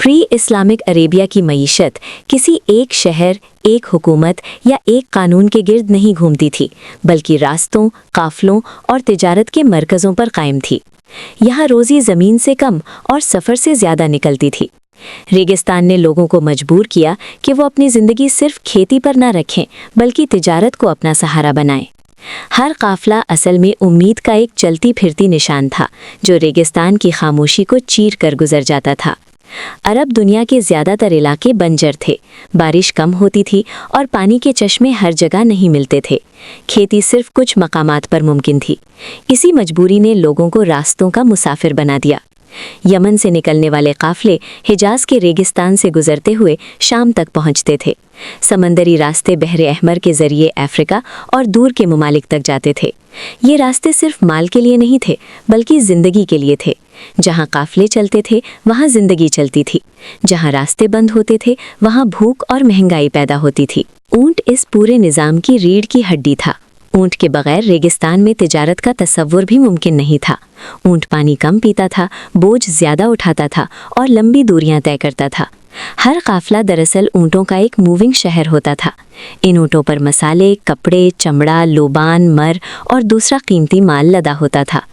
Pre Islamic Arabia की मईशत किसी एक शहर, एक हुकूमत या एक कानून के गिर्द नहीं घूमती थी, बल्कि रास्तों, काफलों और तिजारत के मरकज़ों पर कायम थी। यहाँ रोज़ी ज़मीन से कम और सफ़र से ज़्यादा निकलती थी। रेगिस्तान ने लोगों को मजबूर किया कि वो अपनी ज़िंदगी सिर्फ खेती पर ना रखें, बल्कि तिजारत को अपना सहारा बनाएं। हर काफ़िला असल में उम्मीद का एक चलती फिरती निशान था, जो रेगिस्तान की खामोशी को चीर कर गुजर जाता था। अरब दुनिया के ज़्यादातर इलाके बंजर थे, बारिश कम होती थी और पानी के चश्मे हर जगह नहीं मिलते थे। खेती सिर्फ कुछ मकामात पर मुमकिन थी। इसी मजबूरी ने लोगों को रास्तों का मुसाफिर बना दिया। यमन से निकलने वाले काफ़िले हिजाज के रेगिस्तान से गुजरते हुए शाम तक पहुंचते थे। समंदरी रास्ते बहरे अहमर के ज़रिए अफ्रीका और दूर के ममालिक तक जाते थे। ये रास्ते सिर्फ माल के लिए नहीं थे, बल्कि ज़िंदगी के लिए थे। जहाँ काफ़िले चलते थे, वहाँ ज़िंदगी चलती थी। जहाँ रास्ते बंद होते थे, वहाँ भूख और महंगाई पैदा होती थी। ऊँट इस पूरे निज़ाम की रीढ़ की हड्डी था। ऊँट के बगैर रेगिस्तान में तिजारत का तसव्वुर भी मुमकिन नहीं था। ऊँट पानी कम पीता था, बोझ ज़्यादा उठाता था और लंबी दूरियां तय करता था। हर काफ़िला दरअसल ऊँटों का एक मूविंग शहर होता था। इन ऊँटों पर मसाले, कपड़े, चमड़ा, लोबान, मर और दूसरा कीमती माल लदा होता था।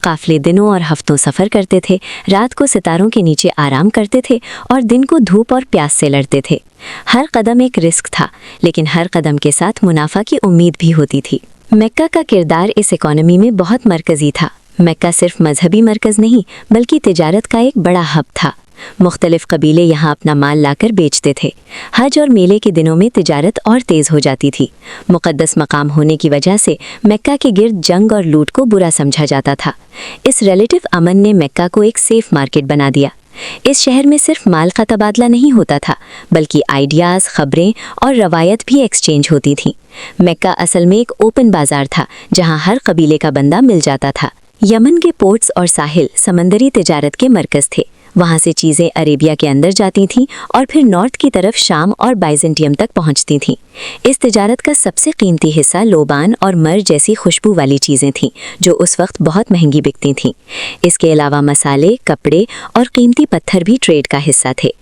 काफ़िले दिनों और हफ्तों सफ़र करते थे, रात को सितारों के नीचे आराम करते थे और दिन को धूप और प्यास से लड़ते थे। हर कदम एक रिस्क था, लेकिन हर कदम के साथ मुनाफा की उम्मीद भी होती थी। मक्का का किरदार इस इकॉनमी में बहुत मरकज़ी था। मक्का सिर्फ मजहबी मरकज़ नहीं, बल्कि तिजारत का एक बड़ा हब था। मुख्तलिफ कबीले यहाँ अपना माल लाकर बेचते थे। हज और मेले के दिनों में तिजारत और तेज़ हो जाती थी। मुक़द्दस मकाम होने की वजह से मक्का के गिर्द जंग और लूट को बुरा समझा जाता था। इस रिलेटिव अमन ने मक्का को एक सेफ मार्केट बना दिया। इस शहर में सिर्फ माल का तबादला नहीं होता था, बल्कि आइडियाज़, ख़बरें और रवायत भी एक्सचेंज होती थीं। मक्का असल में एक ओपन बाज़ार था, जहाँ हर कबीले का बंदा मिल जाता था। यमन के पोर्ट्स और साहिल समंदरी तिजारत के मरकज़ थे। वहाँ से चीज़ें अरेबिया के अंदर जाती थीं और फिर नॉर्थ की तरफ शाम और बाइजेंटियम तक पहुँचती थीं। इस तिजारत का सबसे कीमती हिस्सा लोबान और मर जैसी खुशबू वाली चीज़ें थीं, जो उस वक्त बहुत महंगी बिकती थीं। इसके अलावा मसाले, कपड़े और कीमती पत्थर भी ट्रेड का हिस्सा थे।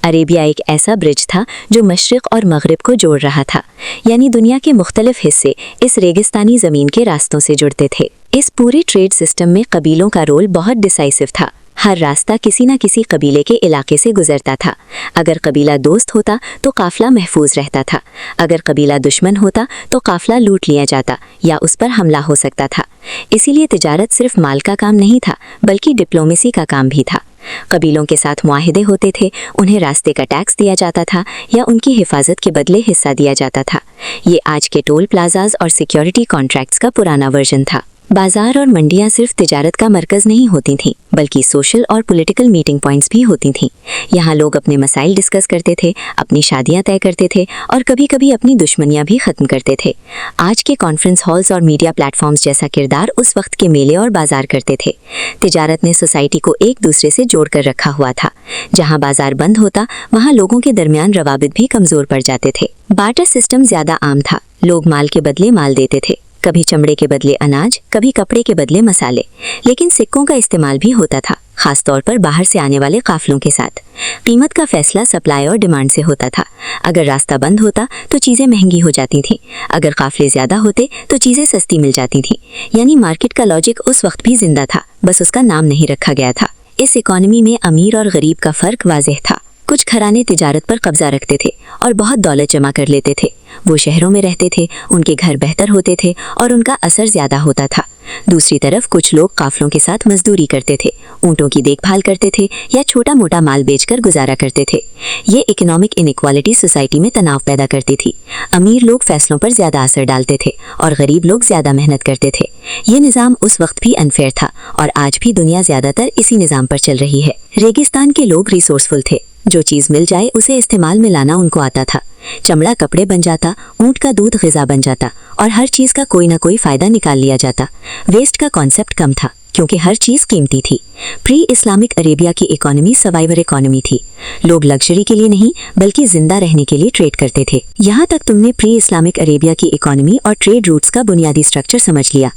अरेबिया एक ऐसा ब्रिज था जो मशरिक़ और मगरिब को जोड़ रहा था, यानी दुनिया के मुख्तलिफ हिस्से इस रेगिस्तानी ज़मीन के रास्तों से जुड़ते थे। इस पूरे ट्रेड सिस्टम में कबीलों का रोल बहुत डिसाइसिव था। हर रास्ता किसी न किसी कबीले के इलाके से गुजरता था। अगर कबीला दोस्त होता तो काफ़िला महफूज रहता था। अगर कबीला दुश्मन होता तो काफ़िला लूट लिया जाता या उस पर हमला हो सकता था। इसीलिए तिजारत सिर्फ माल का काम नहीं था, बल्कि डिप्लोमेसी का काम भी था। कबीलों के साथ मुआहिदे होते थे, उन्हें रास्ते का टैक्स दिया जाता था या उनकी हिफाजत के बदले हिस्सा दिया जाता था। ये आज के टोल प्लाजाज और सिक्योरिटी कॉन्ट्रैक्ट्स का पुराना वर्जन था। बाजार और मंडियां सिर्फ तिजारत का मरकज़ नहीं होती थीं, बल्कि सोशल और पॉलिटिकल मीटिंग पॉइंट्स भी होती थीं। यहाँ लोग अपने मसाइल डिस्कस करते थे, अपनी शादियाँ तय करते थे और कभी कभी अपनी दुश्मनियाँ भी ख़त्म करते थे। आज के कॉन्फ्रेंस हॉल्स और मीडिया प्लेटफॉर्म्स जैसा किरदार उस वक्त के मेले और बाजार करते थे। तिजारत ने सोसाइटी को एक दूसरे से जोड़ कर रखा हुआ था। जहाँ बाजार बंद होता, वहाँ लोगों के दरमियान रवाबित भी कमज़ोर पड़ जाते थे। बार्टर सिस्टम ज़्यादा आम था। लोग माल के बदले माल देते थे, कभी चमड़े के बदले अनाज, कभी कपड़े के बदले मसाले। लेकिन सिक्कों का इस्तेमाल भी होता था, खास तौर पर बाहर से आने वाले काफिलों के साथ। कीमत का फैसला सप्लाई और डिमांड से होता था। अगर रास्ता बंद होता तो चीज़ें महंगी हो जाती थीं। अगर काफिले ज़्यादा होते तो चीज़ें सस्ती मिल जाती थीं। यानी मार्केट का लॉजिक उस वक्त भी जिंदा था, बस उसका नाम नहीं रखा गया था। इस इकॉनमी में अमीर और गरीब का फ़र्क वाज़ेह था। कुछ घराने तिजारत पर कब्जा रखते थे और बहुत दौलत जमा कर लेते थे। वो शहरों में रहते थे, उनके घर बेहतर होते थे और उनका असर ज़्यादा होता था। दूसरी तरफ कुछ लोग काफिलों के साथ मजदूरी करते थे, ऊँटों की देखभाल करते थे या छोटा मोटा माल बेचकर गुजारा करते थे। ये इकोनॉमिक इनइक्वालिटी सोसाइटी में तनाव पैदा करती थी। अमीर लोग फैसलों पर ज़्यादा असर डालते थे और गरीब लोग ज़्यादा मेहनत करते थे। ये निज़ाम उस वक्त भी अनफेयर था और आज भी दुनिया ज़्यादातर इसी निज़ाम पर चल रही है। रेगिस्तान के लोग रिसोर्सफुल थे। जो चीज़ मिल जाए उसे इस्तेमाल में लाना उनको आता था। चमड़ा कपड़े बन जाता, ऊँट का दूध ग़िज़ा बन जाता और हर चीज़ का कोई ना कोई फ़ायदा निकाल लिया जाता। वेस्ट का कॉन्सेप्ट कम था, क्योंकि हर चीज़ कीमती थी। प्री इस्लामिक अरेबिया की इकॉनमी सर्वाइवर इकॉनमी थी। लोग लग्जरी के लिए नहीं, बल्कि जिंदा रहने के लिए ट्रेड करते थे। यहाँ तक तुमने प्री इस्लामिक अरेबिया की इकॉनमी और ट्रेड रूट्स का बुनियादी स्ट्रक्चर समझ लिया।